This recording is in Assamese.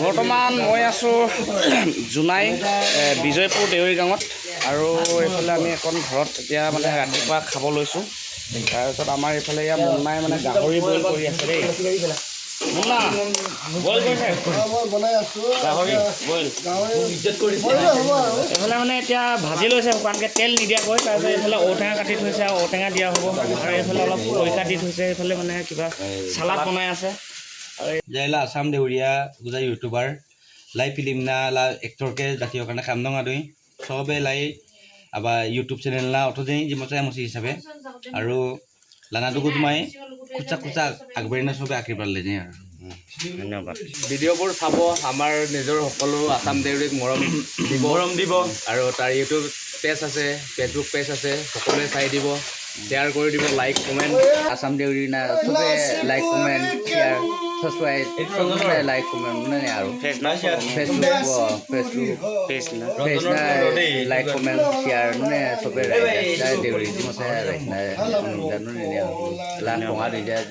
বৰ্তমান মই আছোঁ জোনাই বিজয়পুৰ দেউৰী গাঁৱত আৰু এইফালে আমি এখন ঘৰত এতিয়া মানে ৰাতিপুৱা খাব লৈছোঁ। তাৰপিছত আমাৰ এইফালে ইয়াৰ মুন্নাই মানে গাহৰি বইল কৰি আছে দেই। মুন্না বইল কৰিছে গাহৰি বইল এইফালে মানে এতিয়া ভাজি লৈছে শুকানকৈ তেল নিদিয়াকৈ। তাৰপিছত এইফালে ঔটেঙা কাটি থৈছে আৰু ঔটেঙা দিয়া হ'ব আৰু এইফালে অলপ খৰিকা দি থৈছে। এইফালে মানে কিবা চালাড বনাই আছে। যাইলা আসাম দেউরিয়া গুজা ইউটিউবার লাই फिल्म ना ला एक्टर के जातीय कारण काम दंगा दुई सबे लाई अब यूट्यूब चैनल ना अथ जे जिमसा मसी हिसाबे आरो लाना दुगु तुमाय कुचा कुचा आगबारिना सबे आखिर पाले जे ধন্যবাদ। ভিডিঅ'বোৰ চাব, আমাৰ নিজৰ সকলো আসাম দেউৰীক মৰম দিব আৰু তাৰ ইউটিউব পেজ আছে, ফেচবুক পেজ আছে, সকলোৱে চাই দিব, শ্বেয়াৰ কৰি দিব, লাইক কমেণ্ট। আসাম দেউৰী না সবে লাইক কমেণ্ট শ্বেয়াৰ সাবস্ক্ৰাইব সবে লাইক কমেণ্ট মানে আৰু ফেচবুক পেজ না লাইক কমেণ্ট শ্বেয়াৰ মানে সবে ৰাইজ দেউৰী মছে ৰাইজ না জানো নে লাখ টকা দি যায়